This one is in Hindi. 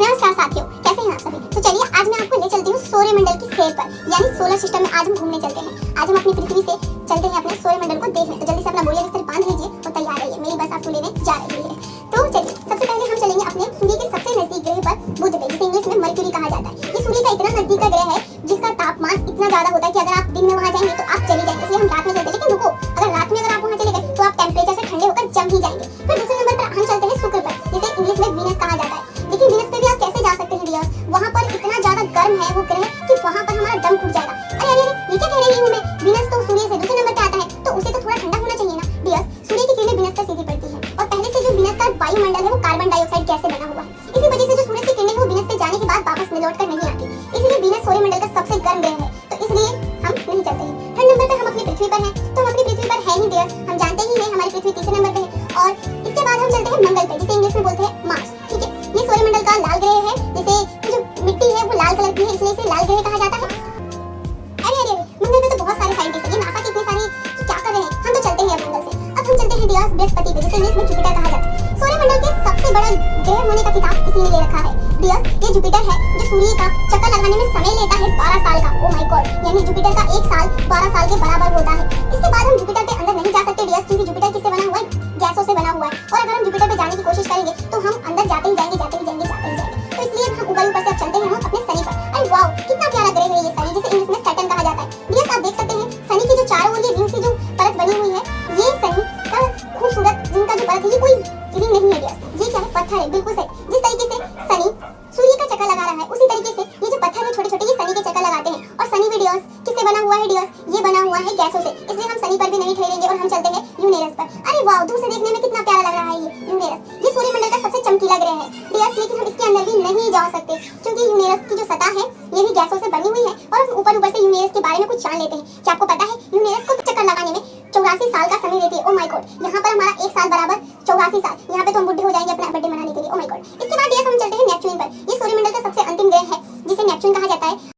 नमस्कार साथियों, कैसे हैं आप सभी। तो चलिए आज मैं आपको ले चलती हूँ सौरमंडल की सैर पर, यानी सोलर सिस्टम में आज हम घूमने चलते हैं। आज हम अपनी पृथ्वी से चलते हैं अपने सौरमंडल को देखने। तो जल्दी से अपना बोरिया बिस्तर बांध लीजिए और तैयार रहिए, मेरी बस आपको लेने जा रही है। तो चलिए सबसे पहले हम चलेंगे अपने सूर्य के सबसे नजदीक ग्रह पर, बुध पे, जिसे इंग्लिश में मरक्यूरी कहा जाता है। ये सूर्य का इतना नजदीक का ग्रह है जिसका तापमान इतना ज्यादा होता है कि अगर आप दिन में वहां जाएंगे तो आप चले जाएंगे, इसलिए हम रात में चलते हैं। लेकिन रुको, अगर रात में अगर आप वहां चले गए तो आप टेम्परेचर से ठंडे होकर जम ही जाएंगे। फिर दूसरे नंबर पर हम चलते हैं शुक्र पर, जिसे इंग्लिश में वीनस कहा जाता है। लेकिन वीनस पे भी आप कैसे जा सकते हैं डियर, वहां पर इतना ज्यादा गर्म है वो ग्रह कि वहां पर हमारा दम घुट जाएगा। अरे अरे ये क्या कह रही हूं मैं, वीनस तो सूर्य से दूसरे नंबर पे आता है, तो उसे तो थोड़ा ठंडा होना चाहिए ना डियर। सूर्य की किरणें वीनस पर सीधी पड़ती है और पहले से जो वीनस का वायुमंडल है वो कार्बन डाइऑक्साइड गैस से बना हुआ है। इसी वजह से जो सूर्य की किरणें वो वीनस पे जाने के बाद वापस लौटकर नहीं आती, इसलिए वीनस सौरमंडल का सबसे गर्म ग्रह है। तो इसलिए हम नहीं चलते हैं। थर्ड नंबर पर हम अपनी पृथ्वी पर हैं, तो हम अपनी पृथ्वी पर है ही डियर, हम जानते ही हैं हमारी पृथ्वी तीसरे नंबर पे है। और इसके बाद हम चलते हैं मंगल पे, जिसे इंग्लिश में बोलते हैं मार्स। ठीक है, ये सौरमंडल का लाल ग्रह है, जिसे जो मिट्टी है वो लाल कलर की है, इसलिए इसे लाल ग्रह कहा जाता है। अरे अरे मंगल पे तो बहुत सारे साइंटिस्ट हैं, ये नासा के इतने सारे क्या कर रहे हैं। हम तो चलते हैं अब मंगल से। अब हम चलते हैं डियर बृहस्पति पे, जिसे इंग्लिश में जुपिटर कहा जाता है। सौरमंडल के सबसे बड़ा ग्रह होने का खिताब इसी ने ले रखा है डियर। ये जुपिटर है जो सूर्य का चक्कर लगाने में समय लेता है 12 साल का। ओ माय गॉड, यानी जुपिटर का एक साल 12 साल के बराबर होता है। इसके बाद हम जुपिटर पे अंदर नहीं जा सकते डियर, क्योंकि जुपिटर किससे बना हुआ है, गैसों से बना हुआ है। और अगर हम जुपिटर पे जाने की कोशिश करेंगे तो हम अंदर जाते ही जाएंगे, जाते ही जाएंगे, जाते ही जाएंगे। तो इसलिए हम ऊपर ऊपर से अब चलते हैं हम अपने शनि पर। अरे वाओ, कितना प्यारा ग्रह है ये शनि, जिसे इंग्लिश में सैटर्न कहा जाता है। डियर आप देख सकते हैं शनि की जो चारों ओर ये रिंग से जो परत बनी हुई है, ये शनि का खूबसूरत रिंग का जो परत है, ये कोई रिंग नहीं है डियर, ये क्या है, पत्थर है, बिल्कुल सही। जिस तरीके से शनि सूर्य का चक्कर लगा रहा है, उसी तरीके से ये जो पत्थर है छोटे छोटे, ये शनि के चक्कर लगाते हैं। और शनि भी डियर किससे बना हुआ है डियर, ये बना हुआ है गैसों से, इसलिए हम शनि पर भी नहीं ठहरेंगे और हम चलते हैं यूरेनस पर। अरे वाओ, दूर से देखने में कितना प्यारा लग रहा है ये यूरेनस। ये सूर्यमंडल का सबसे चमकीला ग्रह है डियर, लेकिन हम इसके अंदर भी नहीं जा सकते, क्योंकि यूरेनस की जो सतह है ये भी गैसों से बनी हुई है। और हम ऊपर ऊपर से यूरेनस के बारे में कुछ जान लेते हैं। क्या आपको पता है यूरेनस को चक्कर लगाने में 84 साल का समय देती है। ओ माय गॉड, यहाँ पर हमारा एक साल बराबर 84 साल, यहाँ पे तो हम बुढ़े हो जाएंगे अपना बर्थडे मनाने के लिए। Oh my God. इसके बाद डियर हम